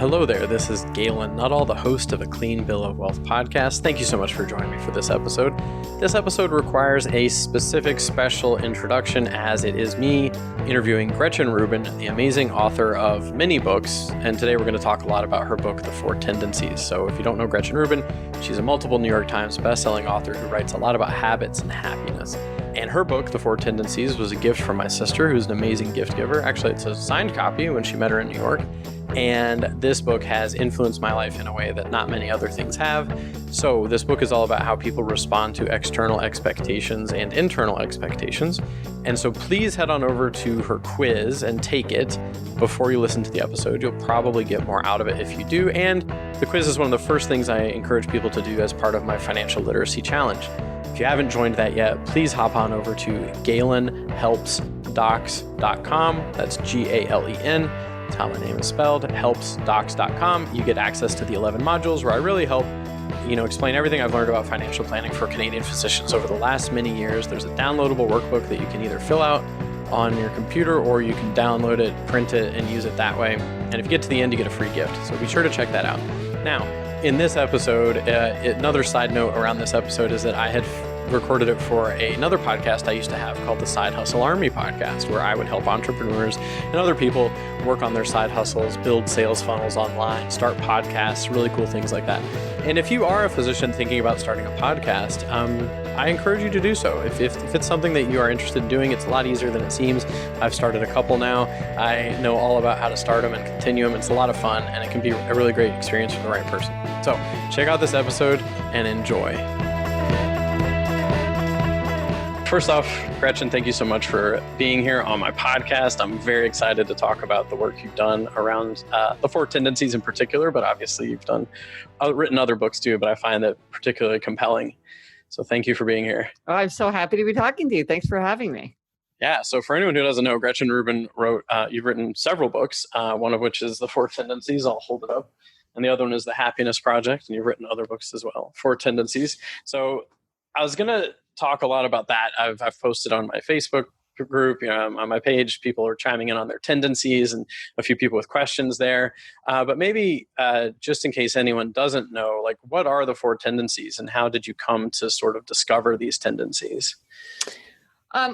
Hello there, this is Galen Nuttall, the host of a Clean Bill of Wealth podcast. Thank you so much for joining me for this episode. This episode requires a specific special introduction as it is me interviewing Gretchen Rubin, the amazing author of many books, and today we're going to talk a lot about her book, The Four Tendencies. So if you don't know Gretchen Rubin, she's a multiple New York Times bestselling author who writes a lot about habits and happiness. And her book, The Four Tendencies, was a gift from my sister, who's an amazing gift giver. Actually, it's a signed copy when she met her in New York. And this book has influenced my life in a way that not many other things have. So this book is all about how people respond to external expectations and internal expectations. And so please head on over to her quiz and take it before you listen to the episode. You'll probably get more out of it if you do. And the quiz is one of the first things I encourage people to do as part of my financial literacy challenge. If you haven't joined that yet, please hop on over to galenhelpsdocs.com. That's Galen. That's how my name is spelled, helpsdocs.com. You get access to the 11 modules where I really help, explain everything I've learned about financial planning for Canadian physicians over the last many years. There's a downloadable workbook that you can either fill out on your computer or you can download it, print it, and use it that way. And if you get to the end, you get a free gift. So be sure to check that out. Now, in this episode, another side note around this episode is that I had recorded it for another podcast I used to have called the Side Hustle Army podcast, where I would help entrepreneurs and other people work on their side hustles, build sales funnels online, start podcasts, really cool things like that. And if you are a physician thinking about starting a podcast, I encourage you to do so. If it's something that you are interested in doing, it's a lot easier than it seems. I've started a couple now. I know all about how to start them and continue them. It's a lot of fun, and it can be a really great experience for the right person. So check out this episode and enjoy. First off, Gretchen, thank you so much for being here on my podcast. I'm very excited to talk about the work you've done around the Four Tendencies in particular, but obviously you've written other books too, but I find that particularly compelling. So thank you for being here. Oh, I'm so happy to be talking to you. Thanks for having me. Yeah. So for anyone who doesn't know, Gretchen Rubin you've written several books, one of which is The Four Tendencies. I'll hold it up. And the other one is The Happiness Project. And you've written other books as well, Four Tendencies. So I was going to talk a lot about that. I've posted on my Facebook group, on my page, people are chiming in on their tendencies and a few people with questions there. But maybe just in case anyone doesn't know, what are the four tendencies and how did you come to sort of discover these tendencies?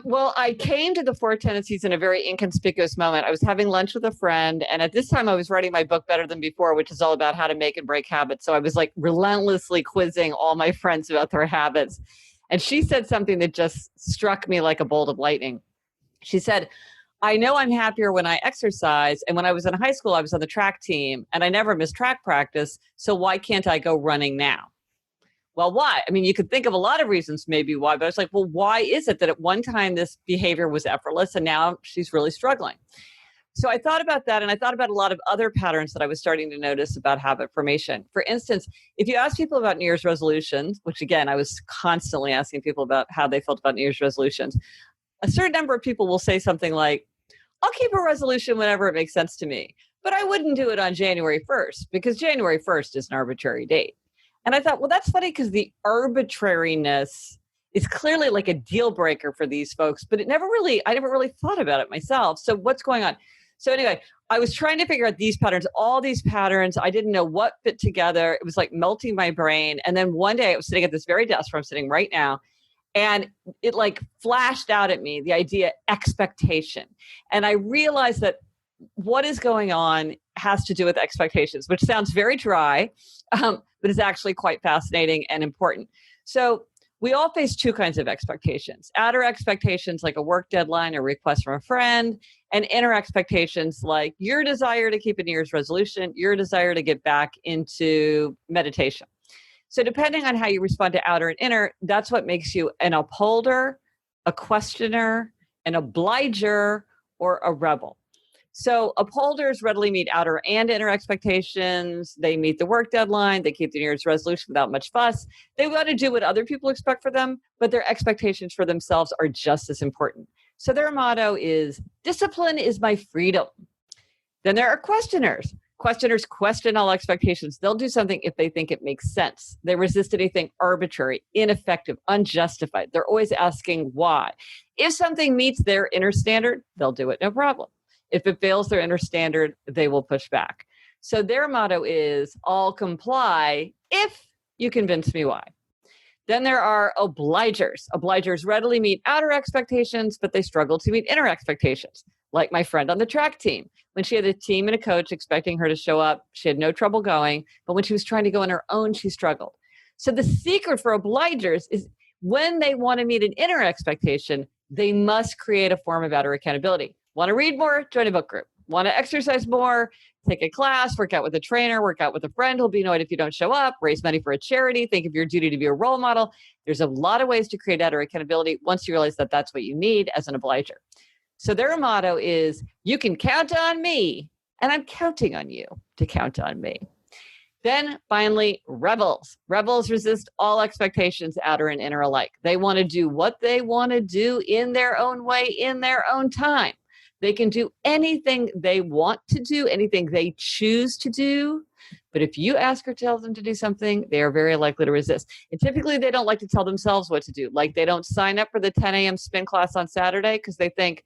Well, I came to the Four Tendencies in a very inconspicuous moment. I was having lunch with a friend, and at this time I was writing my book Better Than Before, which is all about how to make and break habits. So I was relentlessly quizzing all my friends about their habits. And she said something that just struck me like a bolt of lightning. She said, I know I'm happier when I exercise. And when I was in high school, I was on the track team and I never missed track practice. So why can't I go running now? Well, why? I mean, you could think of a lot of reasons maybe why, but I was like, well, why is it that at one time this behavior was effortless and now she's really struggling? So I thought about that, and I thought about a lot of other patterns that I was starting to notice about habit formation. For instance, if you ask people about New Year's resolutions, which again, I was constantly asking people about how they felt about New Year's resolutions, a certain number of people will say something like, I'll keep a resolution whenever it makes sense to me, but I wouldn't do it on January 1st because January 1st is an arbitrary date. And I thought, well, that's funny because the arbitrariness is clearly like a deal breaker for these folks, but I never really thought about it myself. So what's going on? So anyway, I was trying to figure out these patterns, all these patterns. I didn't know what fit together. It was like melting my brain. And then one day I was sitting at this very desk where I'm sitting right now, and it flashed out at me, the idea expectation. And I realized that what is going on has to do with expectations, which sounds very dry, but is actually quite fascinating and important. So we all face two kinds of expectations: outer expectations like a work deadline or request from a friend, and inner expectations like your desire to keep a New Year's resolution, your desire to get back into meditation. So depending on how you respond to outer and inner, that's what makes you an upholder, a questioner, an obliger, or a rebel. So upholders readily meet outer and inner expectations. They meet the work deadline. They keep the New Year's resolution without much fuss. They want to do what other people expect for them, but their expectations for themselves are just as important. So their motto is, discipline is my freedom. Then there are questioners. Questioners question all expectations. They'll do something if they think it makes sense. They resist anything arbitrary, ineffective, unjustified. They're always asking why. If something meets their inner standard, they'll do it, no problem. If it fails their inner standard, they will push back. So their motto is, I'll comply if you convince me why. Then there are obligers. Obligers readily meet outer expectations, but they struggle to meet inner expectations. Like my friend on the track team. When she had a team and a coach expecting her to show up, she had no trouble going. But when she was trying to go on her own, she struggled. So the secret for obligers is when they want to meet an inner expectation, they must create a form of outer accountability. Want to read more? Join a book group. Want to exercise more? Take a class, work out with a trainer, work out with a friend who'll be annoyed if you don't show up, raise money for a charity, think of your duty to be a role model. There's a lot of ways to create outer accountability once you realize that that's what you need as an obliger. So their motto is, you can count on me, and I'm counting on you to count on me. Then finally, rebels. Rebels resist all expectations, outer and inner alike. They want to do what they want to do in their own way, in their own time. They can do anything they want to do, anything they choose to do. But if you ask or tell them to do something, they are very likely to resist. And typically they don't like to tell themselves what to do. Like they don't sign up for the 10 a.m. spin class on Saturday because they think,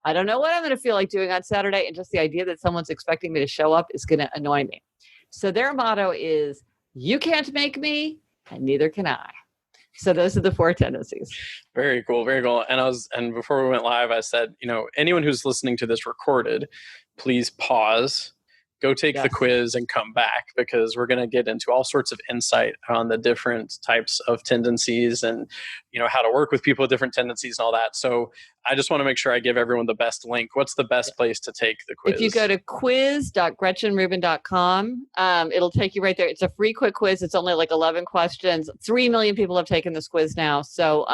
I don't know what I'm going to feel like doing on Saturday. And just the idea that someone's expecting me to show up is going to annoy me. So their motto is, you can't make me, and neither can I. So those are the four tendencies. Very cool. Very cool. And before we went live, I said, anyone who's listening to this recorded, please pause, go take the quiz and come back, because we're going to get into all sorts of insight on the different types of tendencies and, how to work with people with different tendencies and all that. So I just want to make sure I give everyone the best link. What's the best place to take the quiz? If you go to quiz.gretchenrubin.com, it'll take you right there. It's a free quick quiz. It's only like 11 questions. 3 million people have taken this quiz now. So,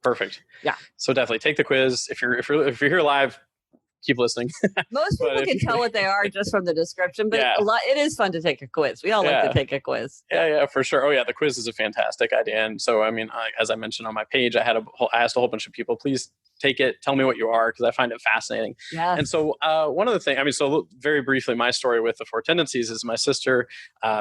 perfect. Yeah. So definitely take the quiz. If you're here live, keep listening. Most people can tell what they are just from the description, but it is fun to take a quiz. We all like to take a quiz. Yeah, for sure. Oh yeah, the quiz is a fantastic idea. And so, as I mentioned on my page, I asked a whole bunch of people, please take it. Tell me what you are, because I find it fascinating. Yes. And so one of the things, so very briefly, my story with the Four Tendencies is my sister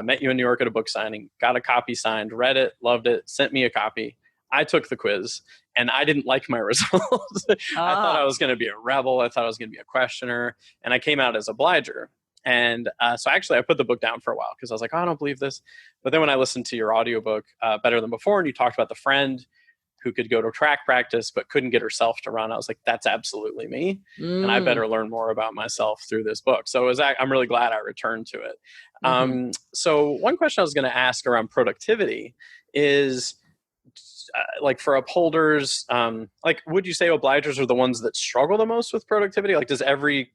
met you in New York at a book signing, got a copy signed, read it, loved it, sent me a copy. I took the quiz and I didn't like my results. I thought I was going to be a rebel. I thought I was going to be a questioner. And I came out as obliger. And so actually I put the book down for a while because I was like, I don't believe this. But then when I listened to your audiobook, Better Than Before, and you talked about the friend who could go to track practice but couldn't get herself to run, I was like, that's absolutely me. And I better learn more about myself through this book. So I'm really glad I returned to it. So one question I was going to ask around productivity is, like for upholders, would you say obligers are the ones that struggle the most with productivity? Like, does every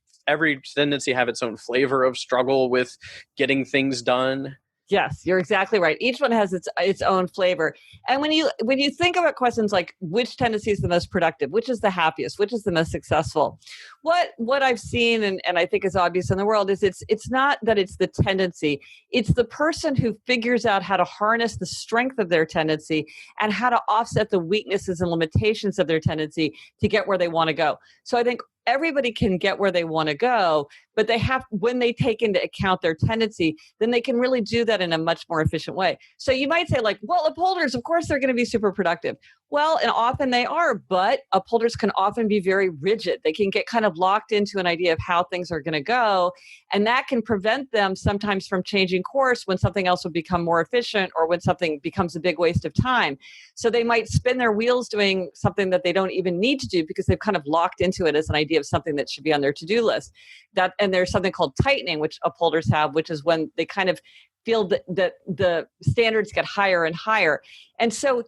tendency have its own flavor of struggle with getting things done? Yes, you're exactly right. Each one has its own flavor. And when you think about questions like which tendency is the most productive, which is the happiest, which is the most successful, what I've seen and I think is obvious in the world is it's not that it's the tendency, it's the person who figures out how to harness the strength of their tendency and how to offset the weaknesses and limitations of their tendency to get where they want to go. So I think everybody can get where they want to go, but when they take into account their tendency, then they can really do that in a much more efficient way. So you might say like, well, upholders, of course, they're going to be super productive. Well, and often they are, but upholders can often be very rigid. They can get kind of locked into an idea of how things are going to go. And that can prevent them sometimes from changing course when something else would become more efficient or when something becomes a big waste of time. So they might spin their wheels doing something that they don't even need to do because they've kind of locked into it as an idea of something that should be on their to-do list. And there's something called tightening, which upholders have, which is when they kind of feel that the standards get higher and higher. And so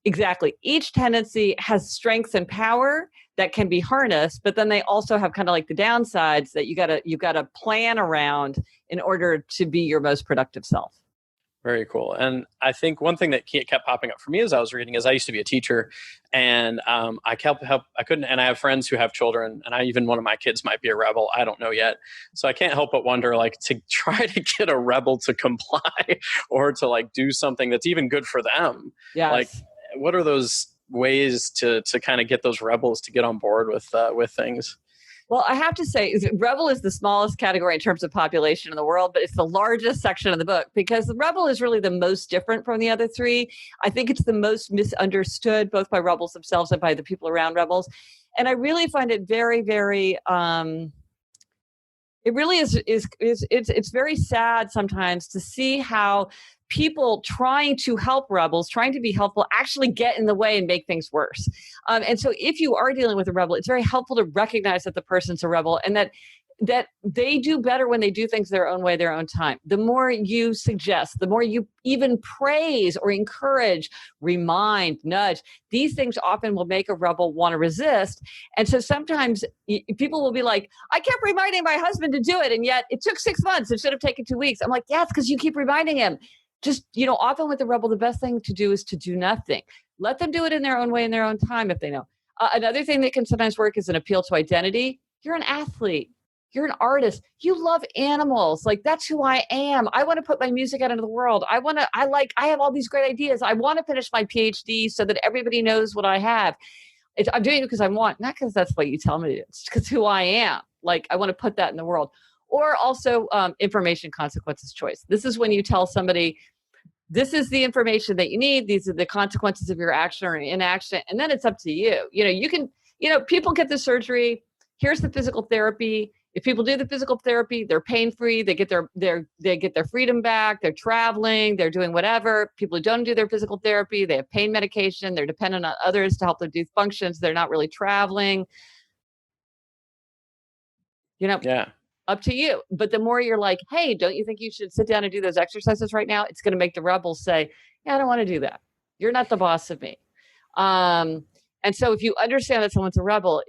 exactly, each tendency has strengths and power that can be harnessed, but then they also have kind of like the downsides that you gotta plan around in order to be your most productive self. Very cool. And I think one thing that kept popping up for me as I was reading is I used to be a teacher, and I couldn't, and I have friends who have children, and even one of my kids might be a rebel. I don't know yet. So I can't help but wonder, like, to try to get a rebel to comply or to like do something that's even good for them. Yes. Like, what are those ways to kind of get those rebels to get on board with things? Well, I have to say, rebel is the smallest category in terms of population in the world, but it's the largest section of the book because the rebel is really the most different from the other three. I think it's the most misunderstood, both by rebels themselves and by the people around rebels. And I really find it very, very It really is it's very sad sometimes to see how people trying to help rebels, trying to be helpful, actually get in the way and make things worse. And so if you are dealing with a rebel, it's very helpful to recognize that the person's a rebel and that they do better when they do things their own way, their own time. The more you suggest, the more you even praise or encourage, remind, nudge, these things often will make a rebel want to resist. And so sometimes people will be like, I kept reminding my husband to do it, and yet it took 6 months. It should have taken 2 weeks. I'm like, yeah, it's because you keep reminding him. Just, often with the rebel, the best thing to do is to do nothing. Let them do it in their own way, in their own time, if they know. Another thing that can sometimes work is an appeal to identity. You're an athlete. You're an artist. You love animals. Like, that's who I am. I want to put my music out into the world. I have all these great ideas. I want to finish my PhD so that everybody knows what I have. I'm doing it because I want, not because that's what you tell me to do. It's because who I am. Like, I want to put that in the world. Or also information, consequences, choice. This is when you tell somebody, this is the information that you need. These are the consequences of your action or inaction. And then it's up to you. People get the surgery. Here's the physical therapy. If people do the physical therapy, they're pain-free. They get their freedom back. They're traveling. They're doing whatever. People who don't do their physical therapy, they have pain medication. They're dependent on others to help them do functions. They're not really traveling. Yeah. Up to you. But the more you're like, hey, don't you think you should sit down and do those exercises right now? It's going to make the rebels say, yeah, I don't want to do that. You're not the boss of me. And so if you understand that someone's a rebel,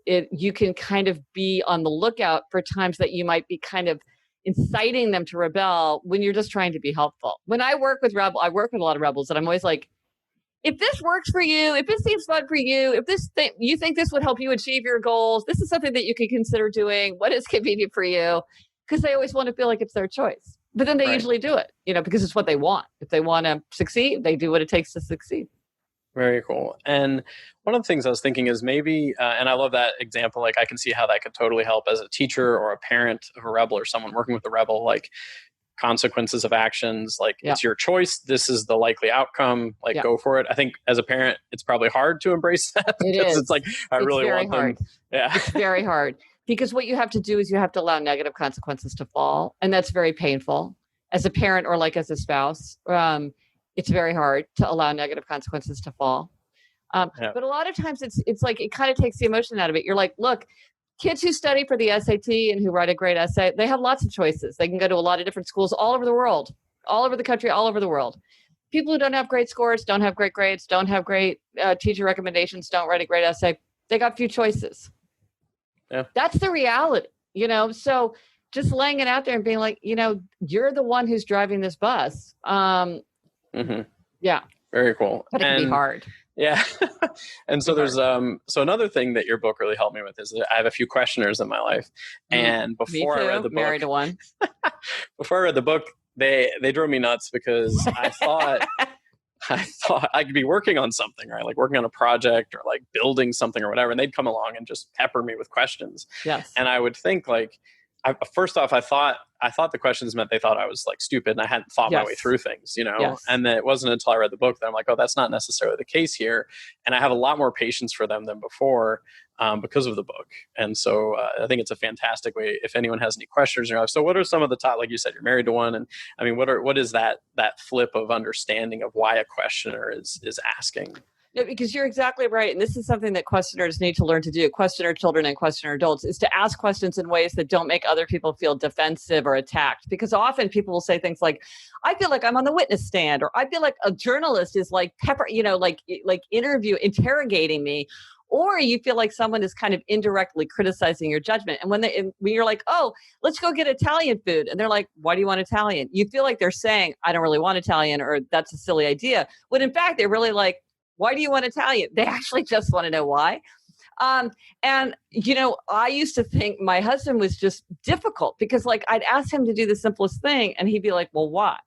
you can kind of be on the lookout for times that you might be kind of inciting them to rebel when you're just trying to be helpful. When I work with I work with a lot of rebels, and I'm always like, if this works for you, if this seems fun for you, if you think this would help you achieve your goals, this is something that you can consider doing. What is convenient for you? Because they always want to feel like it's their choice. But then they usually do it, because it's what they want. If they want to succeed, they do what it takes to succeed. Very cool. And one of the things I was thinking is maybe, and I love that example, like I can see how that could totally help as a teacher or a parent of a rebel or someone working with a rebel, like consequences of actions, like it's your choice. This is the likely outcome, go for it. I think as a parent, it's probably hard to embrace that because it's like, I really want them. Yeah. It's very hard because what you have to do is you have to allow negative consequences to fall. And that's very painful as a parent or like as a spouse. It's very hard to allow negative consequences to fall. But a lot of times it's like, it kind of takes the emotion out of it. You're like, look, kids who study for the SAT and who write a great essay, they have lots of choices. They can go to a lot of different schools all over the world, all over the country, all over the world. People who don't have great scores, don't have great grades, don't have great teacher recommendations, don't write a great essay, they got few choices. Yeah. That's the reality, So just laying it out there and being like, you're the one who's driving this bus. Yeah. Very cool. But it can be hard. Yeah. And so there's so another thing that your book really helped me with is that I have a few questioners in my life. And before I read the book, married to one. Before I read the book, they drove me nuts because I thought I could be working on something, right? Like working on a project or like building something or whatever. And they'd come along and just pepper me with questions. Yes. And I would think like, first off, I thought the questions meant they thought I was like stupid and I hadn't thought my way through things, Yes. And then it wasn't until I read the book that I'm like, oh, that's not necessarily the case here. And I have a lot more patience for them than before because of the book. And so I think it's a fantastic way if anyone has any questions in your life. So what are some of the top, like you said, you're married to one. And I mean, what is that flip of understanding of why a questioner is asking? No, because you're exactly right. And this is something that questioners need to learn to do, questioner children and questioner adults, is to ask questions in ways that don't make other people feel defensive or attacked. Because often people will say things like, I feel like I'm on the witness stand, or I feel like a journalist is like interrogating me. Or you feel like someone is kind of indirectly criticizing your judgment. And when you're like, oh, let's go get Italian food. And they're like, why do you want Italian? You feel like they're saying, I don't really want Italian, or that's a silly idea. When in fact, they're really like, why do you want Italian? They actually just want to know why. And, I used to think my husband was just difficult because like I'd ask him to do the simplest thing and he'd be like, well, why?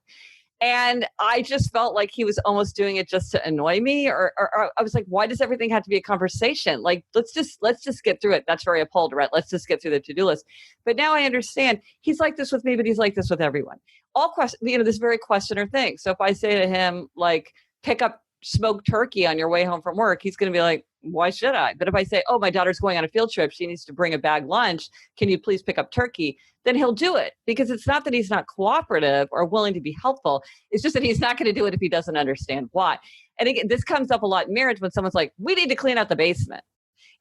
And I just felt like he was almost doing it just to annoy me, or I was like, why does everything have to be a conversation? Like, let's just get through it. That's very appalled, right? Let's just get through the to-do list. But now I understand he's like this with me, but he's like this with everyone. All question, this very questioner thing. So if I say to him, like, pick up smoked turkey on your way home from work, he's going to be like, why should I? But if I say, oh, my daughter's going on a field trip, she needs to bring a bag lunch, can you please pick up turkey? Then he'll do it, because it's not that he's not cooperative or willing to be helpful. It's just that he's not going to do it if he doesn't understand why. And again, this comes up a lot in marriage when someone's like, we need to clean out the basement.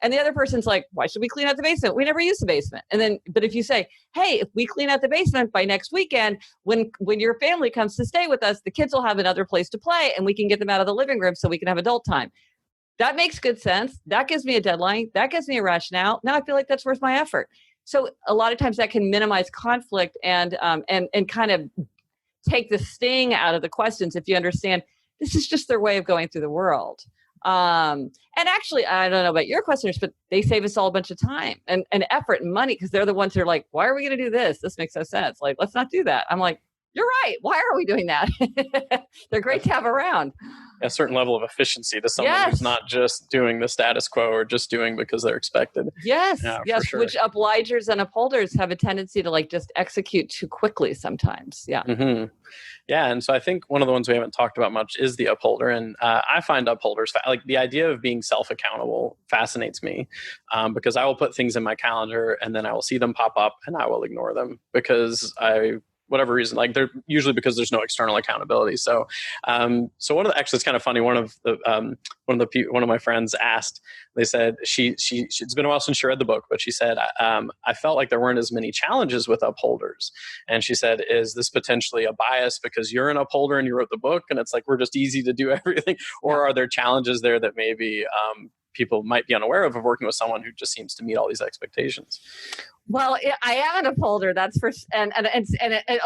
And the other person's like, why should we clean out the basement? We never use the basement. And then, but if you say, hey, if we clean out the basement by next weekend, when your family comes to stay with us, the kids will have another place to play and we can get them out of the living room so we can have adult time. That makes good sense. That gives me a deadline. That gives me a rationale. Now I feel like that's worth my effort. So a lot of times that can minimize conflict and kind of take the sting out of the questions if you understand this is just their way of going through the world. And actually, I don't know about your questioners, but they save us all a bunch of time and effort and money, because they're the ones who are like, why are we going to do this? This makes no sense. Like, let's not do that. I'm like, you're right. Why are we doing that? They're great to have around. A certain level of efficiency to someone who's not just doing the status quo or just doing because they're expected. Yes. Yeah, yes. sure. Which obligers and upholders have a tendency to like just execute too quickly sometimes. Yeah. Mm-hmm. Yeah. And so I think one of the ones we haven't talked about much is the upholder. And I find upholders, like the idea of being self-accountable fascinates me, because I will put things in my calendar and then I will see them pop up and I will ignore them because whatever reason, like they're usually because there's no external accountability. So, actually it's kind of funny. One of my friends asked, they said it's been a while since she read the book, but she said, I felt like there weren't as many challenges with upholders. And she said, is this potentially a bias because you're an upholder and you wrote the book and it's like, we're just easy to do everything? Or are there challenges there that maybe, people might be unaware of working with someone who just seems to meet all these expectations? Well, I am an upholder. That's for and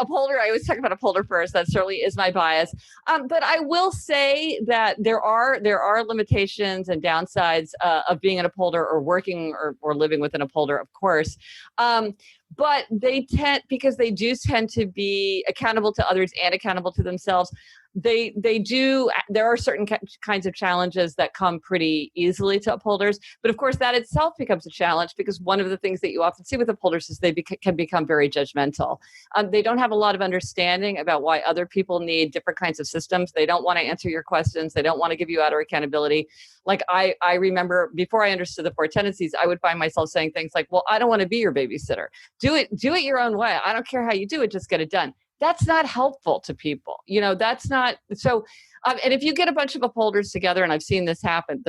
upholder. I always talk about upholder first. That certainly is my bias. But I will say that there are limitations and downsides of being an upholder or working or living with an upholder, of course. But because they do tend to be accountable to others and accountable to themselves. There are certain kinds of challenges that come pretty easily to upholders. But of course, that itself becomes a challenge because one of the things that you often see with upholders is they can become very judgmental. They don't have a lot of understanding about why other people need different kinds of systems. They don't want to answer your questions. They don't want to give you outer accountability. Like I remember before I understood the Four Tendencies, I would find myself saying things like, well, I don't want to be your babysitter. Do it your own way. I don't care how you do it. Just get it done. That's not helpful to people. That's not so. And if you get a bunch of upholders together, and I've seen this happen,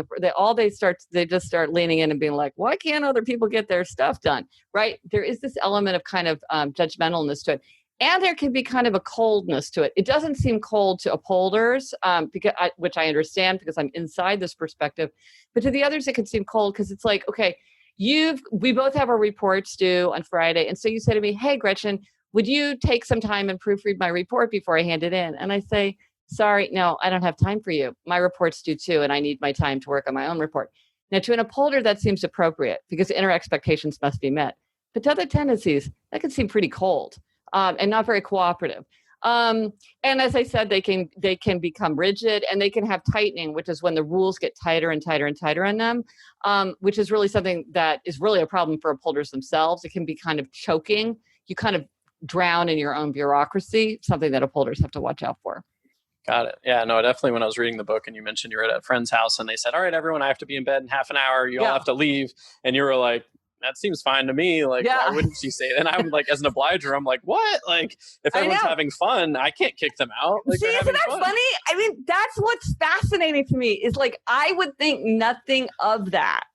they just start leaning in and being like, why can't other people get their stuff done? Right? There is this element of kind of judgmentalness to it. And there can be kind of a coldness to it. It doesn't seem cold to upholders, which I understand because I'm inside this perspective. But to the others, it can seem cold because it's like, okay, we both have our reports due on Friday. And so you say to me, hey, Gretchen, would you take some time and proofread my report before I hand it in? And I say, sorry, no, I don't have time for you. My report's due too, and I need my time to work on my own report. Now, to an upholder, that seems appropriate because inner expectations must be met. But to other tendencies, that can seem pretty cold and not very cooperative. And as I said, they can become rigid and they can have tightening, which is when the rules get tighter and tighter and tighter on them, which is really something that is really a problem for upholders themselves. It can be kind of choking. You kind of drown in your own bureaucracy, something that upholders have to watch out for. Got it. Yeah, no, definitely when I was reading the book and you mentioned you were at a friend's house and they said, all right, everyone, I have to be in bed in half an hour. You all have to leave. And you were like, that seems fine to me. Like, why wouldn't she say that? And I'm like, as an obliger, I'm like, what? Like, if everyone's having fun, I can't kick them out. Like, see, isn't that funny? I mean, that's what's fascinating to me is like, I would think nothing of that.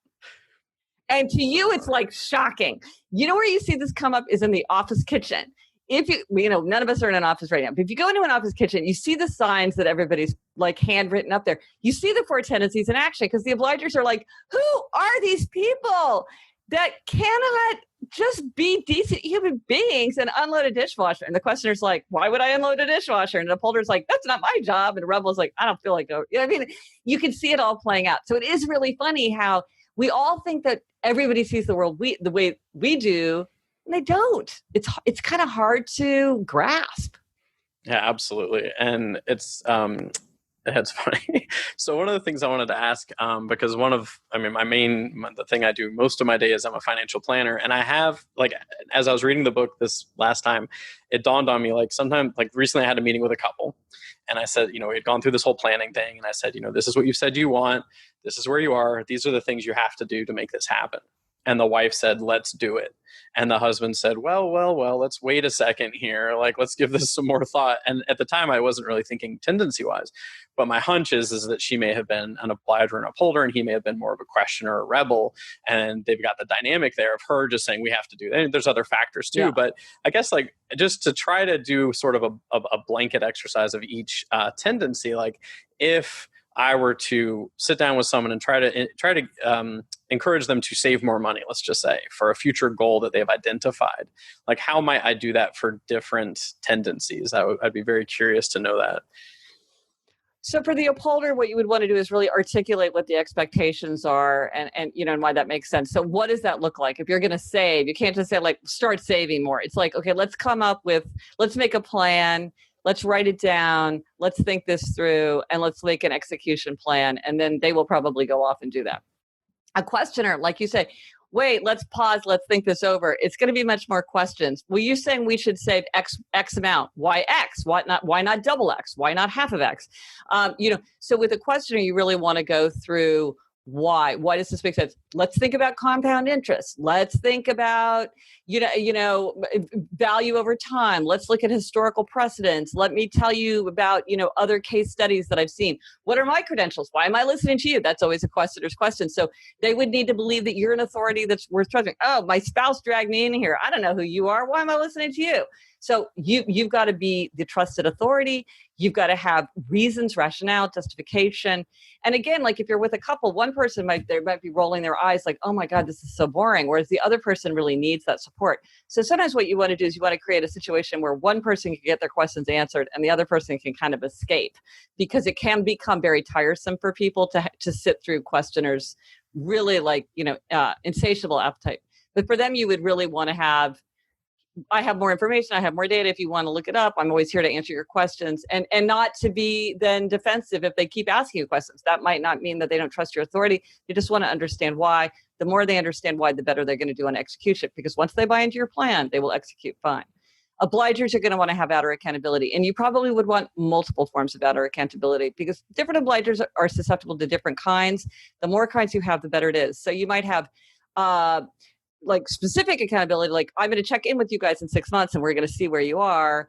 And to you, it's like shocking. You know where you see this come up is in the office kitchen. If none of us are in an office right now, but if you go into an office kitchen, you see the signs that everybody's like handwritten up there. You see the Four Tendencies in action because the obligers are like, who are these people that cannot just be decent human beings and unload a dishwasher? And the questioner's like, why would I unload a dishwasher? And the upholder's like, that's not my job. And the rebel's like, I don't feel like it. I mean, you can see it all playing out. So it is really funny how we all think that everybody sees the world the way we do, and they don't. It's kind of hard to grasp. Yeah, absolutely. And it's That's funny. So one of the things I wanted to ask, because the thing I do most of my day is I'm a financial planner, and I have like, as I was reading the book this last time, it dawned on me like sometimes, like recently I had a meeting with a couple, and I said, we had gone through this whole planning thing, and I said, this is what you said you want, this is where you are, these are the things you have to do to make this happen. And the wife said, let's do it. And the husband said, well, let's wait a second here. Like, let's give this some more thought. And at the time, I wasn't really thinking tendency wise. But my hunch is that she may have been an obliger and upholder, and he may have been more of a questioner or rebel. And they've got the dynamic there of her just saying, we have to do that. And there's other factors too. Yeah. But I guess like just to try to do sort of a blanket exercise of each tendency, like if I were to sit down with someone and try to encourage them to save more money, let's just say, for a future goal that they've identified, like how might I do that for different tendencies? I'd be very curious to know that. So for the upholder, what you would want to do is really articulate what the expectations are and why that makes sense. So what does that look like? If you're going to save, you can't just say like, start saving more. It's like, okay, let's make a plan. Let's write it down. Let's think this through and let's make an execution plan. And then they will probably go off and do that. A questioner, like you say, wait, let's pause. Let's think this over. It's going to be much more questions. Well, you saying we should save X amount. Why X? Why not double X? Why not half of X? So with a questioner, you really want to go through why does this make sense? Let's think about compound interest. Let's think about, value over time. Let's look at historical precedents. Let me tell you about, other case studies that I've seen. What are my credentials? Why am I listening to you? That's always a questioner's question. So they would need to believe that you're an authority that's worth trusting. Oh, my spouse dragged me in here. I don't know who you are. Why am I listening to you? So you've got to be the trusted authority. You've got to have reasons, rationale, justification. And again, like if you're with a couple, one person might be rolling their eyes like, oh my God, this is so boring. Whereas the other person really needs that support. So sometimes what you want to do is you want to create a situation where one person can get their questions answered and the other person can kind of escape, because it can become very tiresome for people to sit through questioners really like, insatiable appetite. But for them, you would really want to have, I have more information. I have more data. If you want to look it up, I'm always here to answer your questions, and not to be then defensive if they keep asking you questions. That might not mean that they don't trust your authority. You just want to understand why. The more they understand why, the better they're going to do on execution, because once they buy into your plan, they will execute fine. Obligers are going to want to have outer accountability, and you probably would want multiple forms of outer accountability because different obligers are susceptible to different kinds. The more kinds you have, the better it is. So you might have like specific accountability, like I'm going to check in with you guys in 6 months and we're going to see where you are.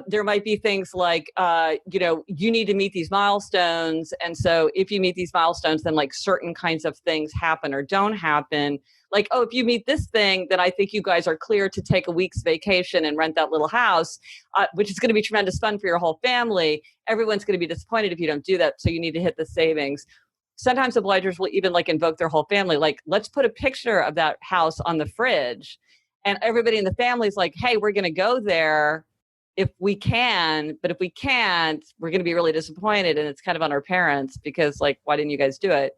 There might be things like, you need to meet these milestones. And so if you meet these milestones, then like certain kinds of things happen or don't happen. Like, oh, if you meet this thing, then I think you guys are clear to take a week's vacation and rent that little house, which is going to be tremendous fun for your whole family. Everyone's going to be disappointed if you don't do that. So you need to hit the savings. Sometimes obligers will even like invoke their whole family. Like, let's put a picture of that house on the fridge. And everybody in the family is like, hey, we're going to go there if we can. But if we can't, we're going to be really disappointed. And it's kind of on our parents because like, why didn't you guys do it?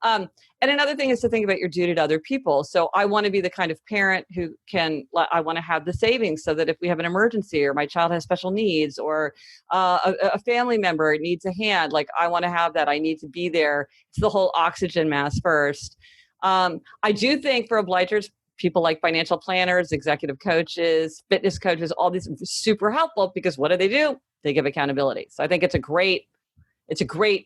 And another thing is to think about your duty to other people. So I want to be the kind of parent who I want to have the savings so that if we have an emergency or my child has special needs or a family member needs a hand, like I want to have that. I need to be there. It's the whole oxygen mask first. I do think for obligers, people like financial planners, executive coaches, fitness coaches, all these super helpful because what do? They give accountability. So I think it's a great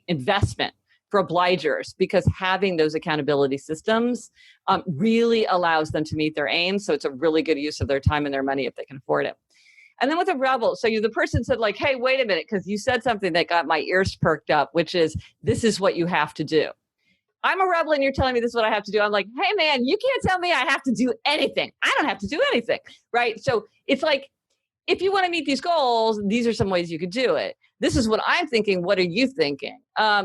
investment for obligers because having those accountability systems really allows them to meet their aims. So it's a really good use of their time and their money if they can afford it. And then with a rebel, so the person said like, hey, wait a minute, because you said something that got my ears perked up, which is, this is what you have to do. I'm a rebel and you're telling me this is what I have to do. I'm like, hey man, you can't tell me I have to do anything. I don't have to do anything, right? So it's like, if you want to meet these goals, these are some ways you could do it. This is what I'm thinking. What are you thinking?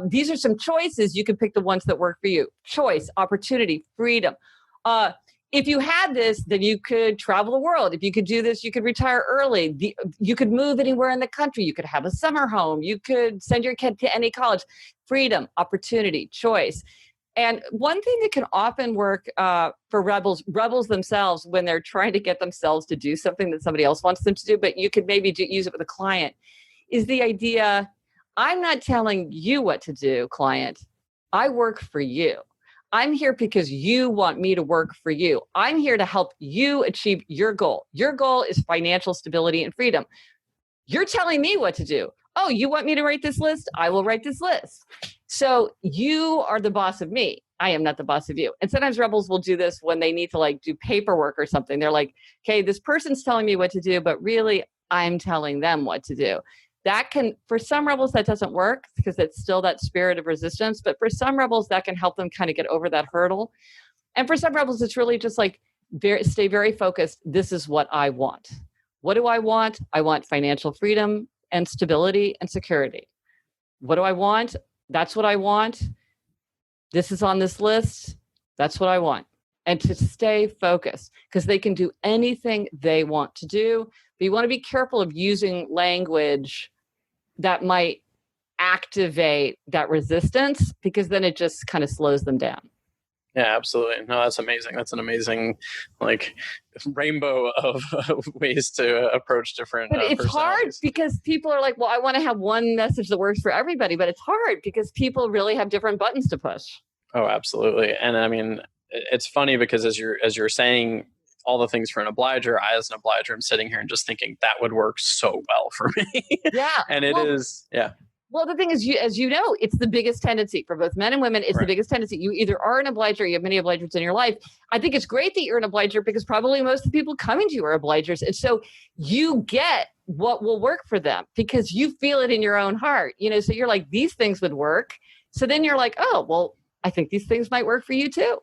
These are some choices. You can pick the ones that work for you. Choice, opportunity, freedom. If you had this, then you could travel the world. If you could do this, you could retire early. You could move anywhere in the country. You could have a summer home. You could send your kid to any college. Freedom, opportunity, choice. And one thing that can often work for rebels themselves when they're trying to get themselves to do something that somebody else wants them to do, but you could maybe use it with a client, is the idea, I'm not telling you what to do, client. I work for you. I'm here because you want me to work for you. I'm here to help you achieve your goal. Your goal is financial stability and freedom. You're telling me what to do. Oh, you want me to write this list? I will write this list. So you are the boss of me. I am not the boss of you. And sometimes rebels will do this when they need to like do paperwork or something. They're like, okay, this person's telling me what to do, but really I'm telling them what to do. That can, for some rebels, that doesn't work because it's still that spirit of resistance. But for some rebels, that can help them kind of get over that hurdle. And for some rebels, it's really just like stay very focused. This is what I want. What do I want? I want financial freedom and stability and security. What do I want? That's what I want. This is on this list. That's what I want. And to stay focused, because they can do anything they want to do. But you want to be careful of using language that might activate that resistance, because then it just kind of slows them down. Yeah, absolutely. No, that's amazing. That's an amazing, like, rainbow of ways to approach different. But it's hard because people are like, well, I want to have one message that works for everybody, but it's hard because people really have different buttons to push. Oh, absolutely. And I mean, it's funny because as you're saying all the things for an obliger, I as an obliger am sitting here and just thinking that would work so well for me. Yeah. And it is. Well, the thing is, as you know, it's the biggest tendency for both men and women. It's the biggest tendency. You either are an obliger, or you have many obligers in your life. I think it's great that you're an obliger because probably most of the people coming to you are obligers. And so you get what will work for them because you feel it in your own heart. So you're like, these things would work. So then you're like, oh, well, I think these things might work for you too.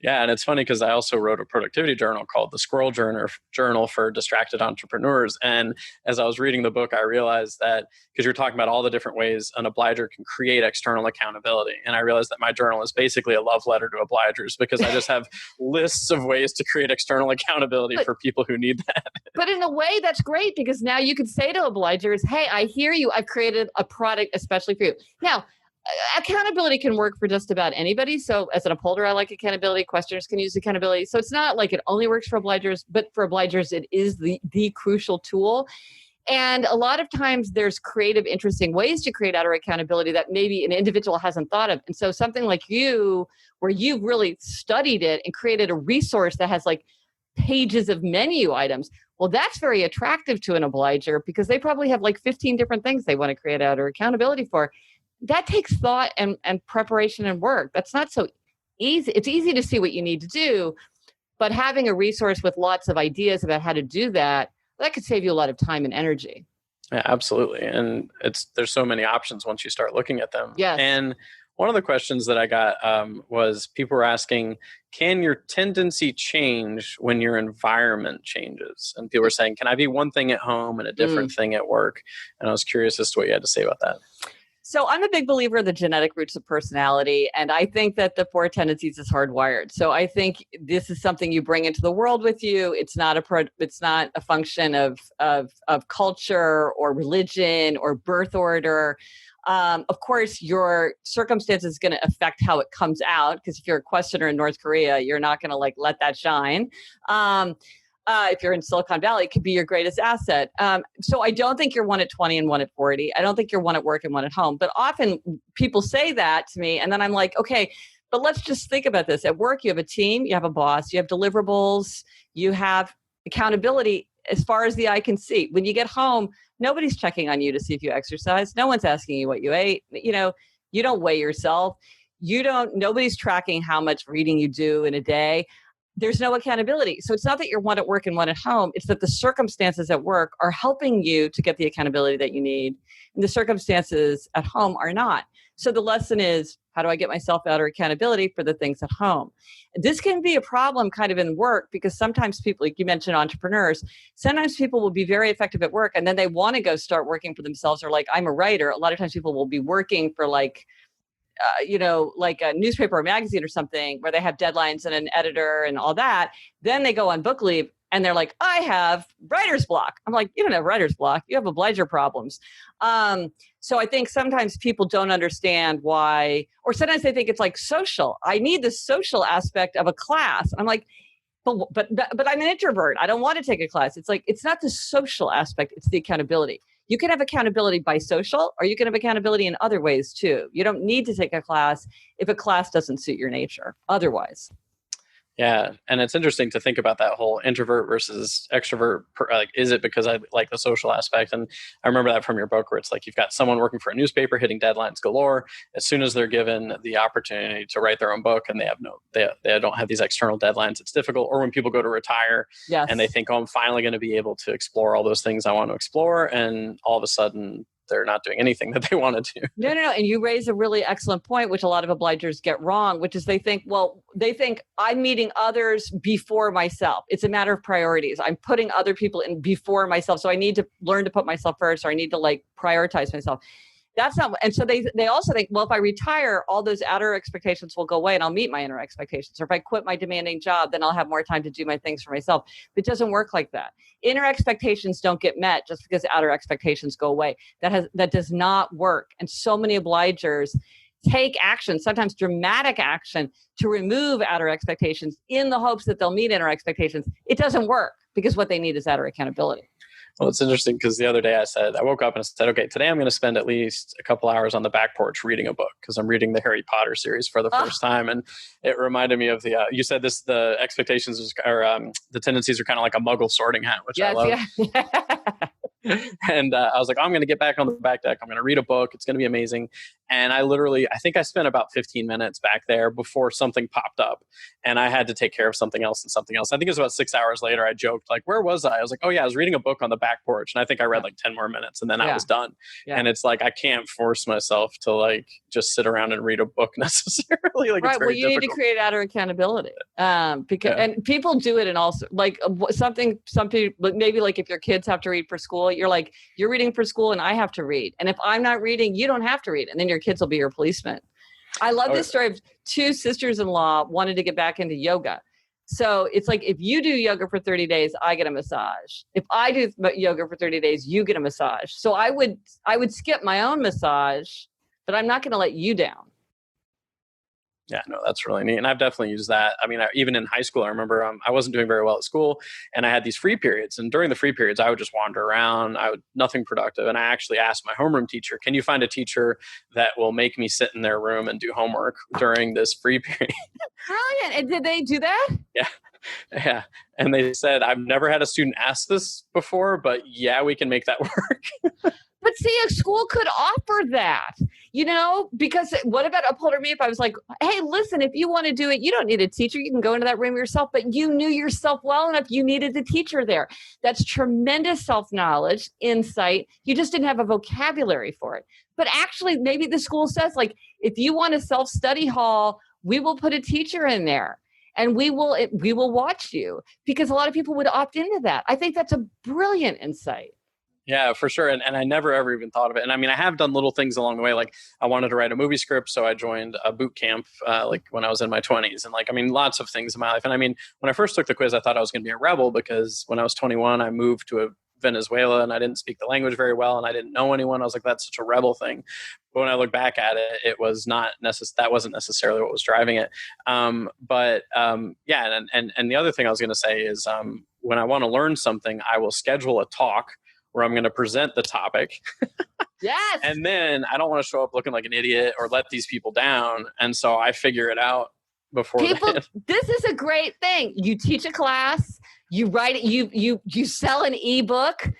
Yeah, and it's funny because I also wrote a productivity journal called the Squirrel Journal for Distracted Entrepreneurs. And as I was reading the book, I realized that because you're talking about all the different ways an obliger can create external accountability. And I realized that my journal is basically a love letter to obligers because I just have lists of ways to create external accountability for people who need that. But in a way, that's great because now you can say to obligers, hey, I hear you. I've created a product especially for you. Now, accountability can work for just about anybody. So as an upholder, I like accountability. Questioners can use accountability. So it's not like it only works for obligers, but for obligers, it is the crucial tool. And a lot of times there's creative, interesting ways to create outer accountability that maybe an individual hasn't thought of. And so something like you, where you've really studied it and created a resource that has like pages of menu items, well, that's very attractive to an obliger because they probably have like 15 different things they want to create outer accountability for. That takes thought and preparation and work. That's not so easy. It's easy to see what you need to do, but having a resource with lots of ideas about how to do that could save you a lot of time and energy. Yeah, absolutely. And there's so many options once you start looking at them. Yes. And one of the questions that I got was people were asking, can your tendency change when your environment changes? And people were saying, can I be one thing at home and a different thing at work? And I was curious as to what you had to say about that. So I'm a big believer in the genetic roots of personality, and I think that the Four Tendencies is hardwired. So I think this is something you bring into the world with you. It's not a function of culture or religion or birth order. Of course, your circumstance is going to affect how it comes out, because if you're a questioner in North Korea, you're not going to let that shine. If you're in Silicon Valley, it could be your greatest asset. So I don't think you're one at 20 and one at 40. I don't think you're one at work and one at home. But often people say that to me, and then I'm like, okay, but let's just think about this. At work, you have a team, you have a boss, you have deliverables, you have accountability as far as the eye can see. When you get home, nobody's checking on you to see if you exercise. No one's asking you what you ate. You don't weigh yourself. Nobody's tracking how much reading you do in a day. There's no accountability. So it's not that you're one at work and one at home. It's that the circumstances at work are helping you to get the accountability that you need. And the circumstances at home are not. So the lesson is, how do I get myself outer accountability for the things at home? This can be a problem kind of in work because sometimes people, like you mentioned entrepreneurs, sometimes people will be very effective at work and then they want to go start working for themselves, or like, I'm a writer. A lot of times people will be working for like a newspaper or magazine or something where they have deadlines and an editor and all that. Then they go on book leave and they're like, I have writer's block. I'm like, you don't have writer's block. You have obliger problems. So I think sometimes people don't understand why, or sometimes they think it's like social. I need the social aspect of a class. I'm like, but I'm an introvert. I don't want to take a class. It's like, it's not the social aspect. It's the accountability. You can have accountability by social, or you can have accountability in other ways too. You don't need to take a class if a class doesn't suit your nature otherwise. Yeah. And it's interesting to think about that whole introvert versus extrovert. Like, is it because I like the social aspect? And I remember that from your book where it's like, you've got someone working for a newspaper hitting deadlines galore. As soon as they're given the opportunity to write their own book and they don't have these external deadlines, it's difficult. Or when people go to retire and they think, oh, I'm finally going to be able to explore all those things I want to explore. And all of a sudden, they're not doing anything that they want to do. No. And you raise a really excellent point, which a lot of obligers get wrong, which is they think I'm meeting others before myself. It's a matter of priorities. I'm putting other people in before myself. So I need to learn to put myself first, or I need to prioritize myself. That's not, and so they also think, well, if I retire, all those outer expectations will go away and I'll meet my inner expectations. Or if I quit my demanding job, then I'll have more time to do my things for myself. It doesn't work like that. Inner expectations don't get met just because outer expectations go away. That does not work. And so many obligers take action, sometimes dramatic action, to remove outer expectations in the hopes that they'll meet inner expectations. It doesn't work because what they need is outer accountability. Well, it's interesting because the other day I woke up and I said, okay, today I'm going to spend at least a couple hours on the back porch reading a book because I'm reading the Harry Potter series for the first time. And it reminded me of you said the expectations the tendencies are kind of like a muggle sorting hat, which I love. Yeah. And I was like, I'm going to get back on the back deck. I'm going to read a book. It's going to be amazing. And I think I spent about 15 minutes back there before something popped up and I had to take care of something else and something else. I think it was about 6 hours later. I joked, like, where was I? I was like, oh yeah, I was reading a book on the back porch. And I think I read like 10 more minutes and then I was done. Yeah. And it's like, I can't force myself to just sit around and read a book necessarily. Right. It's very difficult. Need to create outer accountability and people do it. And also some people, maybe if your kids have to read for school, you're reading for school and I have to read. And if I'm not reading, you don't have to read. And then your kids will be your policeman. I love this story of two sisters-in-law wanted to get back into yoga. So it's like, if you do yoga for 30 days, I get a massage. If I do yoga for 30 days, you get a massage. So I would skip my own massage, but I'm not going to let you down. Yeah, no, that's really neat. And I've definitely used that. I mean, even in high school, I remember I wasn't doing very well at school and I had these free periods. And during the free periods, I would just wander around. Nothing productive. And I actually asked my homeroom teacher, can you find a teacher that will make me sit in their room and do homework during this free period? Brilliant. And did they do that? Yeah. Yeah. And they said, I've never had a student ask this before, but yeah, we can make that work. But see, a school could offer that, because what about Upholder me if I was like, hey, listen, if you want to do it, you don't need a teacher. You can go into that room yourself, but you knew yourself well enough. You needed the teacher there. That's tremendous self-knowledge, insight. You just didn't have a vocabulary for it. But actually, maybe the school says, if you want a self-study hall, we will put a teacher in there. And we will watch you, because a lot of people would opt into that. I think that's a brilliant insight. Yeah, for sure. And I never ever even thought of it. And I mean, I have done little things along the way. Like I wanted to write a movie script. So I joined a boot camp when I was in my 20s. And lots of things in my life. And I mean, when I first took the quiz, I thought I was going to be a rebel because when I was 21, I moved to Venezuela and I didn't speak the language very well and I didn't know anyone. I was like, that's such a rebel thing. But when I look back at it, it was not that wasn't necessarily what was driving it. And the other thing I was going to say is when I want to learn something, I will schedule a talk where I'm going to present the topic. Yes. And then I don't want to show up looking like an idiot or let these people down. And so I figure it out before. This is a great thing. You teach a class, you write it, you sell an ebook,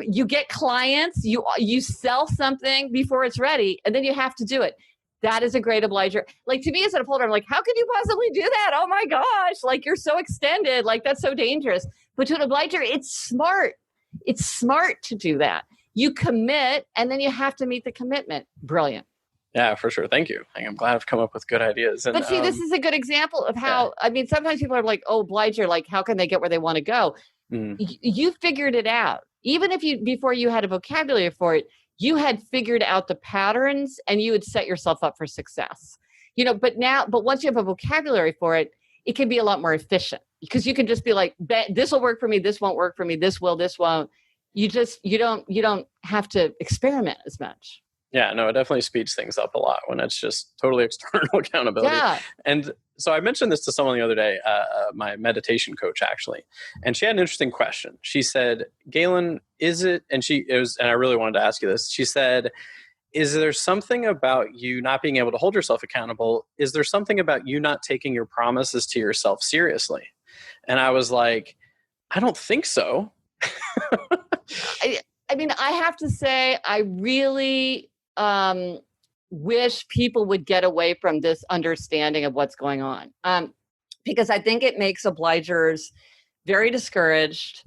you get clients, you sell something before it's ready, and then you have to do it. That is a great obliger. To me as an upholder, I'm like, how could you possibly do that? Oh my gosh, you're so extended, that's so dangerous. But to an obliger, it's smart. It's smart to do that. You commit, and then you have to meet the commitment. Brilliant. Yeah, for sure. Thank you. I'm glad I've come up with good ideas. But see, this is a good example of how, sometimes people are like, oh, obliger, how can they get where they want to go? You figured it out. Even if before you had a vocabulary for it, you had figured out the patterns and you had set yourself up for success. But once you have a vocabulary for it, it can be a lot more efficient because you can just be like, this will work for me. This won't work for me. This will, this won't. You don't have to experiment as much. Yeah, no, it definitely speeds things up a lot when it's just totally external accountability. Yeah. And so I mentioned this to someone the other day, my meditation coach actually, and she had an interesting question. She said, "Galen, and I really wanted to ask you this. She said, is there something about you not being able to hold yourself accountable? Is there something about you not taking your promises to yourself seriously?" And I was like, I don't think so. I mean, I have to say, I really wish people would get away from this understanding of what's going on, because I think it makes obligers very discouraged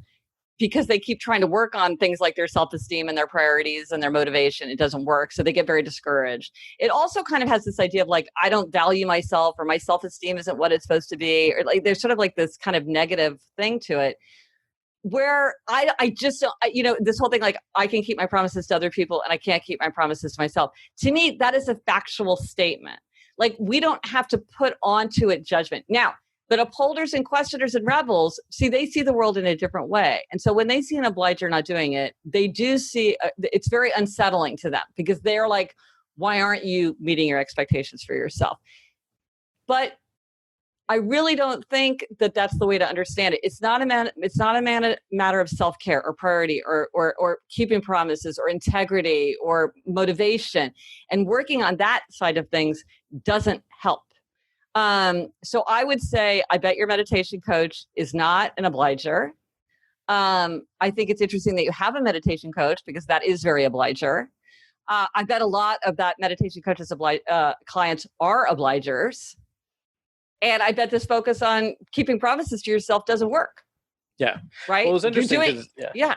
because they keep trying to work on things like their self-esteem and their priorities and their motivation. It doesn't work. So they get very discouraged. It also kind of has this idea of like, I don't value myself, or my self-esteem isn't what it's supposed to be. Or like, there's sort of like this kind of negative thing to it, where I just don't, this whole thing, like I can keep my promises to other people and I can't keep my promises to myself. To me, that is a factual statement. Like, we don't have to put onto it judgment. Now, but upholders and questioners and rebels, they see the world in a different way. And so when they see an obliger not doing it, they do see, it's very unsettling to them, because they're like, why aren't you meeting your expectations for yourself? But I really don't think that that's the way to understand it. It's not a matter of self-care or priority or keeping promises or integrity or motivation. And working on that side of things doesn't help. So I would say, I bet your meditation coach is not an obliger. I think it's interesting that you have a meditation coach, because that is very obliger. I bet a lot of that meditation coach's clients are obligers. And I bet this focus on keeping promises to yourself doesn't work. Yeah. Right? Well, it was interesting. Yeah.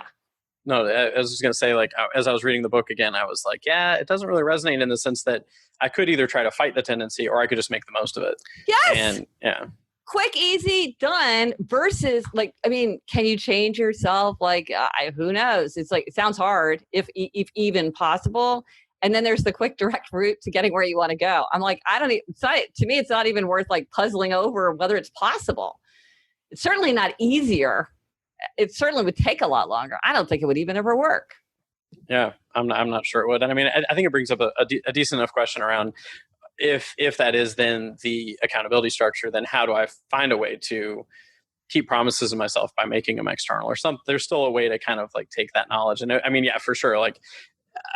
No, I was just going to say, like, as I was reading the book again, I was like, yeah, it doesn't really resonate in the sense that I could either try to fight the tendency or I could just make the most of it. Yes. And yeah. Quick, easy, done, versus like, I mean, can you change yourself? Like, who knows? It's like, it sounds hard, if even possible. And then there's the quick, direct route to getting where you want to go. I'm like, to me, it's not even worth like puzzling over whether it's possible. It's certainly not easier. It certainly would take a lot longer. I don't think it would even ever work. Yeah, I'm not sure it would. And I mean, I think it brings up a decent enough question around, if that is then the accountability structure, then how do I find a way to keep promises to myself by making them external, or something? There's still a way to kind of like take that knowledge. And I mean, yeah, for sure. Like,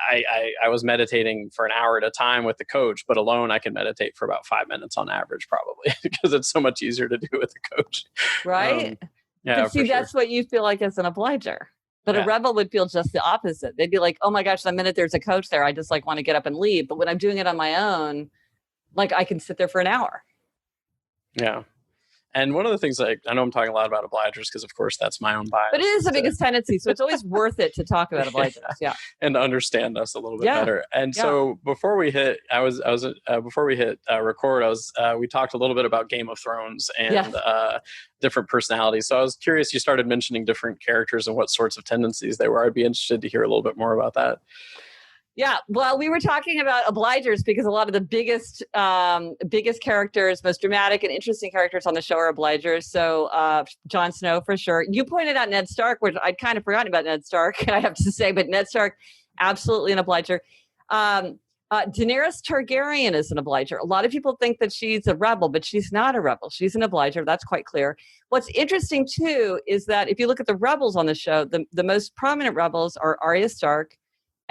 I was meditating for an hour at a time with the coach, but alone I can meditate for about 5 minutes on average, probably, because it's so much easier to do with the coach. Right. Yeah. But see, that's what you feel like as an obliger. But a rebel would feel just the opposite. They'd be like, oh my gosh, the minute there's a coach there, I just like want to get up and leave. But when I'm doing it on my own, like I can sit there for an hour. Yeah. And one of the things, I know I'm talking a lot about obligers because, of course, that's my own bias. But it is the biggest tendency, so it's always worth it to talk about obligers. Yeah, and to understand us a little bit better. And so before we hit, before we hit record, we talked a little bit about Game of Thrones and different personalities. So I was curious. You started mentioning different characters and what sorts of tendencies they were. I'd be interested to hear a little bit more about that. Yeah, well, we were talking about obligers because a lot of the biggest characters, most dramatic and interesting characters on the show are obligers. So Jon Snow, for sure. You pointed out Ned Stark, which I'd kind of forgotten about Ned Stark, I have to say, but Ned Stark, absolutely an obliger. Daenerys Targaryen is an obliger. A lot of people think that she's a rebel, but she's not a rebel. She's an obliger. That's quite clear. What's interesting, too, is that if you look at the rebels on the show, the most prominent rebels are Arya Stark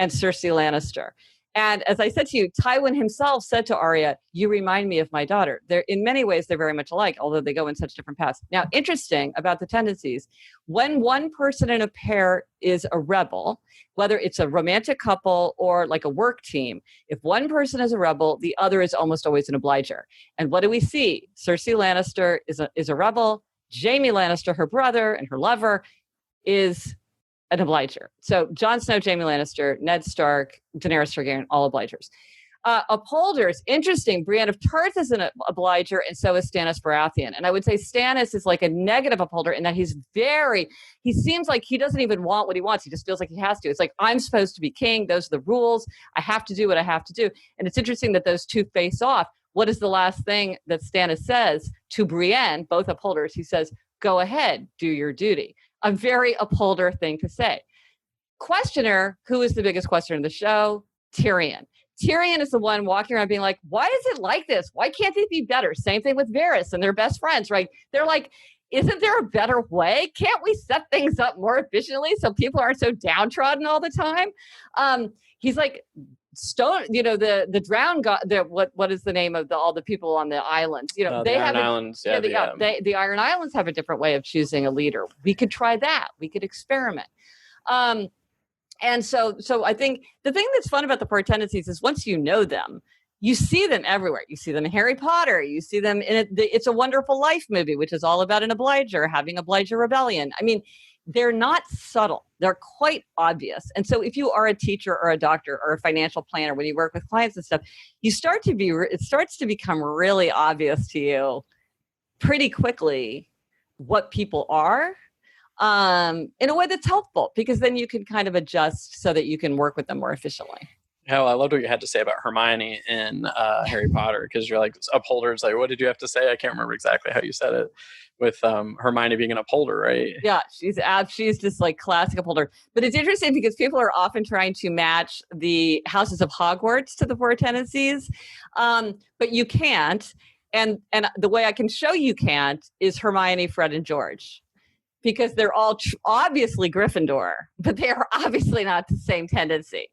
and Cersei Lannister. And as I said to you, Tywin himself said to Arya, you remind me of my daughter. In many ways, they're very much alike, although they go in such different paths. Now, interesting about the tendencies, when one person in a pair is a rebel, whether it's a romantic couple or like a work team, if one person is a rebel, the other is almost always an obliger. And what do we see? Cersei Lannister is a rebel. Jaime Lannister, her brother and her lover, is an obliger. So Jon Snow, Jaime Lannister, Ned Stark, Daenerys Targaryen, all obligers. Upholders, interesting. Brienne of Tarth is an obliger, and so is Stannis Baratheon. And I would say Stannis is like a negative upholder in that he seems like he doesn't even want what he wants. He just feels like he has to. It's like, I'm supposed to be king. Those are the rules. I have to do what I have to do. And it's interesting that those two face off. What is the last thing that Stannis says to Brienne, both upholders? He says, go ahead, do your duty. A very upholder thing to say. Questioner, who is the biggest questioner in the show? Tyrion. Tyrion is the one walking around being like, why is it like this? Why can't they be better? Same thing with Varys and their best friends, right? They're like, isn't there a better way? Can't we set things up more efficiently so people aren't so downtrodden all the time? He's like, Stone, the drowned god, what is the name of all the people on the islands? They the have Iron Islands. the Iron Islands have a different way of choosing a leader. We could try that. We could experiment. And so I think the thing that's fun about the Four Tendencies is once you know them, you see them everywhere. You see them in Harry Potter. You see them in It's a Wonderful Life movie, which is all about an obliger having obliger rebellion. I mean, they're not subtle. They're quite obvious. And so if you are a teacher or a doctor or a financial planner, when you work with clients and stuff, it starts to become really obvious to you pretty quickly what people are, in a way that's helpful, because then you can kind of adjust so that you can work with them more efficiently. Hell, I loved what you had to say about Hermione in Harry Potter, because you're like, upholders, like, what did you have to say? I can't remember exactly how you said it, with Hermione being an upholder, right? Yeah, she's just like classic upholder. But it's interesting because people are often trying to match the houses of Hogwarts to the Four Tendencies, but you can't. And the way I can show you can't is Hermione, Fred, and George, because they're all obviously Gryffindor, but they are obviously not the same tendency.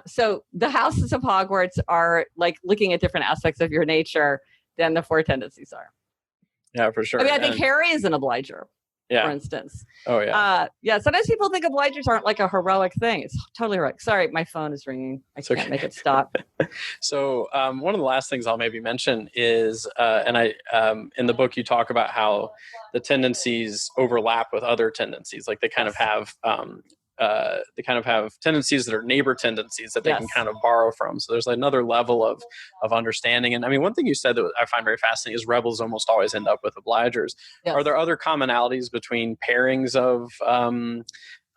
So the houses of Hogwarts are like looking at different aspects of your nature than the Four Tendencies are. Yeah, for sure. I mean, I think Harry is an obliger, for instance. Oh, yeah. Sometimes people think obligers aren't like a heroic thing. It's totally heroic. Sorry, my phone is ringing. I can't make it stop. So one of the last things I'll maybe mention is, in the book, you talk about how the tendencies overlap with other tendencies. Like they kind of have tendencies that are neighbor tendencies that they can kind of borrow from. So there's another level of understanding. And I mean, one thing you said that I find very fascinating is rebels almost always end up with obligers. Yes. Are there other commonalities between pairings of,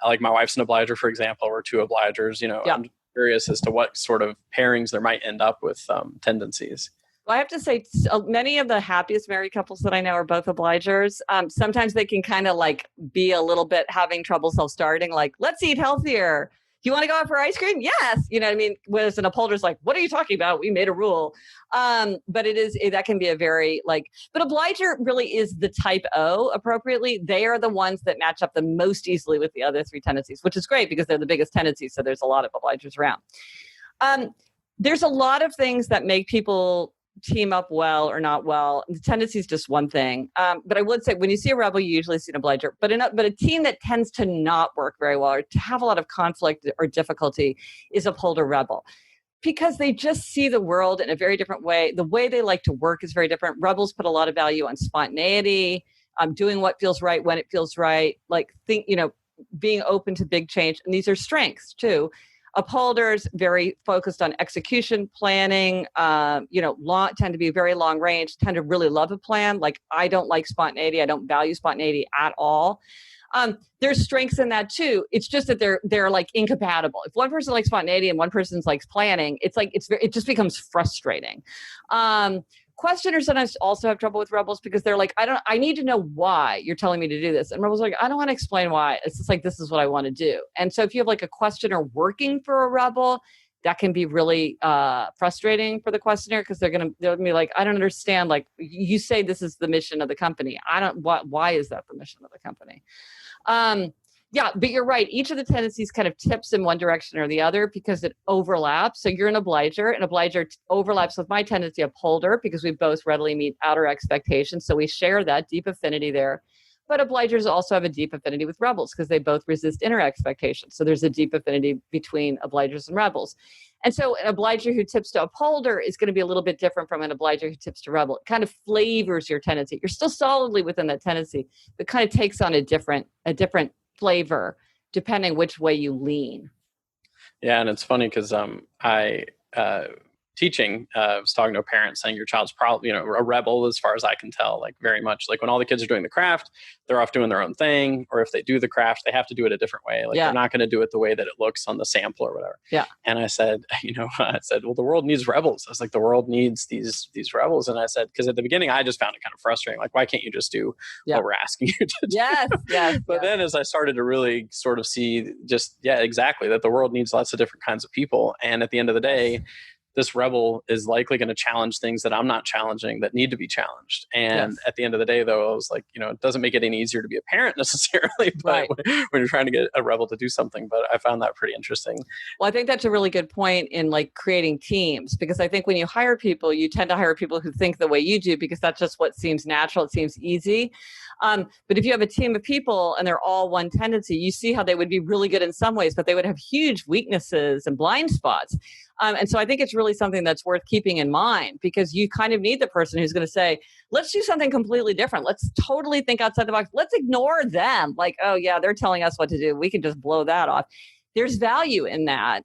like my wife's an obliger, for example, or two obligers? I'm curious as to what sort of pairings there might end up with tendencies. Well, I have to say, many of the happiest married couples that I know are both obligers. Sometimes they can kind of like be a little bit having trouble self-starting, like, let's eat healthier. Do you want to go out for ice cream? Yes. You know what I mean? Whereas an upholder's like, what are you talking about? We made a rule. But that can be a very but obliger really is the type O appropriately. They are the ones that match up the most easily with the other three tendencies, which is great because they're the biggest tendencies. So there's a lot of obligers around. There's a lot of things that make people team up well or not well. The tendency is just one thing. But I would say when you see a rebel, you usually see an obliger. But a team that tends to not work very well or to have a lot of conflict or difficulty is upholder rebel, because they just see the world in a very different way. The way they like to work is very different. Rebels put a lot of value on spontaneity, doing what feels right when it feels right, being open to big change. And these are strengths too. Upholders, very focused on execution, planning, tend to be very long range, tend to really love a plan. Like, I don't like spontaneity. I don't value spontaneity at all. There's strengths in that too. It's just that they're like incompatible. If one person likes spontaneity and one person likes planning, it just becomes frustrating. Questioners sometimes also have trouble with rebels because they're like, I need to know why you're telling me to do this. And rebels are like, I don't want to explain why. It's just like, this is what I want to do. And so if you have like a questioner working for a rebel, that can be really frustrating for the questioner, because they're gonna be like, I don't understand. Like, you say this is the mission of the company. Why is that the mission of the company? But you're right. Each of the tendencies kind of tips in one direction or the other because it overlaps. So you're an obliger. An obliger overlaps with my tendency upholder because we both readily meet outer expectations. So we share that deep affinity there. But obligers also have a deep affinity with rebels because they both resist inner expectations. So there's a deep affinity between obligers and rebels. And so an obliger who tips to upholder is going to be a little bit different from an obliger who tips to rebel. It kind of flavors your tendency. You're still solidly within that tendency, but kind of takes on a different flavor depending which way you lean. Yeah, and it's funny because teaching, I was talking to a parent saying your child's probably, a rebel as far as I can tell, like very much like when all the kids are doing the craft, they're off doing their own thing. Or if they do the craft, they have to do it a different way. Like they're not going to do it the way that it looks on the sample or whatever. Yeah. And I said, well, the world needs rebels. I was like, the world needs these rebels. And I said, because at the beginning, I just found it kind of frustrating. Like, why can't you just do what we're asking you to do? Yes. But then as I started to really sort of see exactly that the world needs lots of different kinds of people. And at the end of the day, this rebel is likely going to challenge things that I'm not challenging that need to be challenged. And at the end of the day, though, I was like, it doesn't make it any easier to be a parent necessarily, but when you're trying to get a rebel to do something. But I found that pretty interesting. Well, I think that's a really good point in like creating teams, because I think when you hire people, you tend to hire people who think the way you do, because that's just what seems natural. It seems easy. But if you have a team of people and they're all one tendency, you see how they would be really good in some ways, but they would have huge weaknesses and blind spots. And so I think it's really something that's worth keeping in mind, because you kind of need the person who's going to say, let's do something completely different. Let's totally think outside the box. Let's ignore them. Like, oh yeah, they're telling us what to do. We can just blow that off. There's value in that,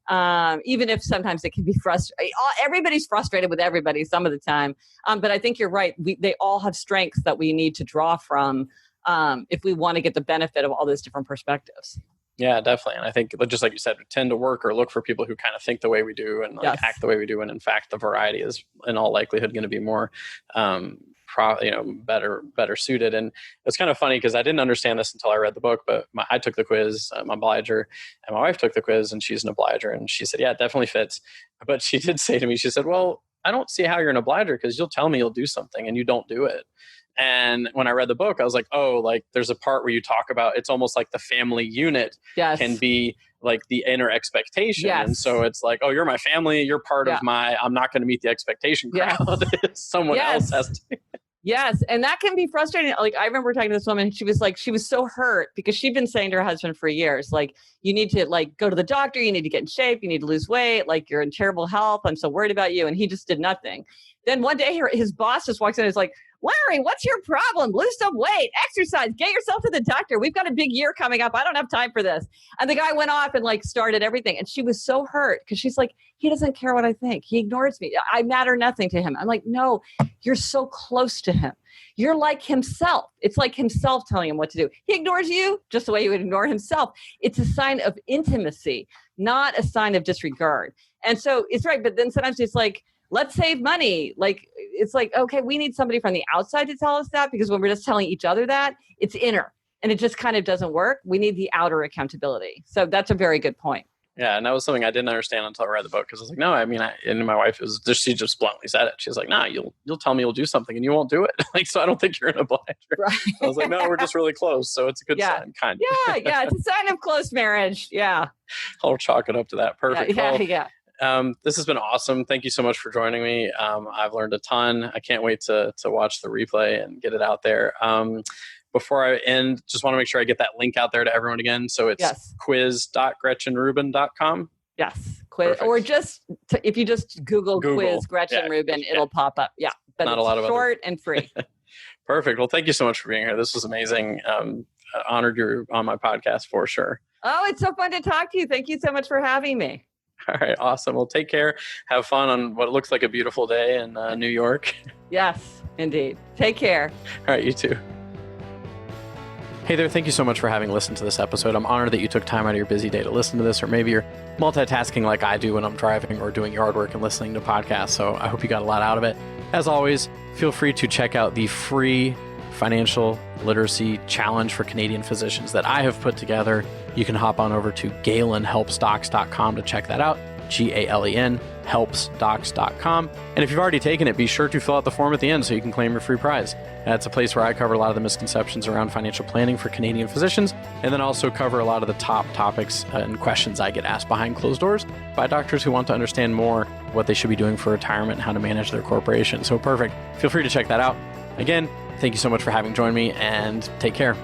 even if sometimes it can be frustrating. Everybody's frustrated with everybody some of the time. But I think you're right. They all have strengths that we need to draw from if we want to get the benefit of all those different perspectives. Yeah, definitely. And I think, just like you said, we tend to work or look for people who kind of think the way we do and act the way we do. And in fact, the variety is in all likelihood going to be more better suited. And it's kind of funny because I didn't understand this until I read the book, but I took the quiz, I'm an obliger, and my wife took the quiz and she's an obliger. And she said, yeah, it definitely fits. But she did say to me, she said, well, I don't see how you're an obliger, because you'll tell me you'll do something and you don't do it. And when I read the book, I was like, oh, like there's a part where you talk about, it's almost like the family unit can be like the inner expectation. Yes. And so it's like, oh, you're my family. You're part of I'm not going to meet the expectation crowd. Someone else has to. Yes. And that can be frustrating. Like I remember talking to this woman, she was so hurt because she'd been saying to her husband for years, like, you need to like go to the doctor, you need to get in shape, you need to lose weight, like you're in terrible health, I'm so worried about you. And he just did nothing. Then one day his boss just walks in and is like, Larry, what's your problem? Lose some weight, exercise, get yourself to the doctor. We've got a big year coming up. I don't have time for this. And the guy went off and like started everything. And she was so hurt because she's like, he doesn't care what I think. He ignores me. I matter nothing to him. I'm like, no, you're so close to him. You're like himself. It's like himself telling him what to do. He ignores you just the way he would ignore himself. It's a sign of intimacy, not a sign of disregard. And so it's right. But then sometimes it's like, let's save money. Like, it's like, okay, we need somebody from the outside to tell us that, because when we're just telling each other that, it's inner and it just kind of doesn't work. We need the outer accountability. So that's a very good point. Yeah. And that was something I didn't understand until I read the book, because I was like, no, I mean, and my wife she just bluntly said it. She was like, nah, you'll tell me you'll do something and you won't do it. Like, so I don't think you're an obliger. Right. I was like, no, we're just really close. So it's a good sign, kind of. Yeah. It's a sign of close marriage. Yeah. I'll chalk it up to that. Perfect. Yeah. This has been awesome. Thank you so much for joining me. I've learned a ton. I can't wait to watch the replay and get it out there. Before I end, just want to make sure I get that link out there to everyone again. So it's quiz.gretchenrubin.com. Yes. Quiz. Perfect. Or if you just Google quiz Gretchen Rubin, it'll pop up. Yeah. But not it's a lot of short and free. Perfect. Well, thank you so much for being here. This was amazing. Honored you're on my podcast for sure. Oh, it's so fun to talk to you. Thank you so much for having me. All right. Awesome. Well, take care. Have fun on what looks like a beautiful day in New York. Yes, indeed. Take care. All right. You too. Hey there. Thank you so much for having listened to this episode. I'm honored that you took time out of your busy day to listen to this, or maybe you're multitasking like I do when I'm driving or doing yard work and listening to podcasts. So I hope you got a lot out of it. As always, feel free to check out the free financial literacy challenge for Canadian physicians that I have put together. You can hop on over to galenhelpsdocs.com to check that out. GALEN helpsdocs.com. And if you've already taken it, be sure to fill out the form at the end so you can claim your free prize. It's a place where I cover a lot of the misconceptions around financial planning for Canadian physicians, and then also cover a lot of the top topics and questions I get asked behind closed doors by doctors who want to understand more what they should be doing for retirement and how to manage their corporation. So perfect. Feel free to check that out. Again, thank you so much for having joined me, and take care.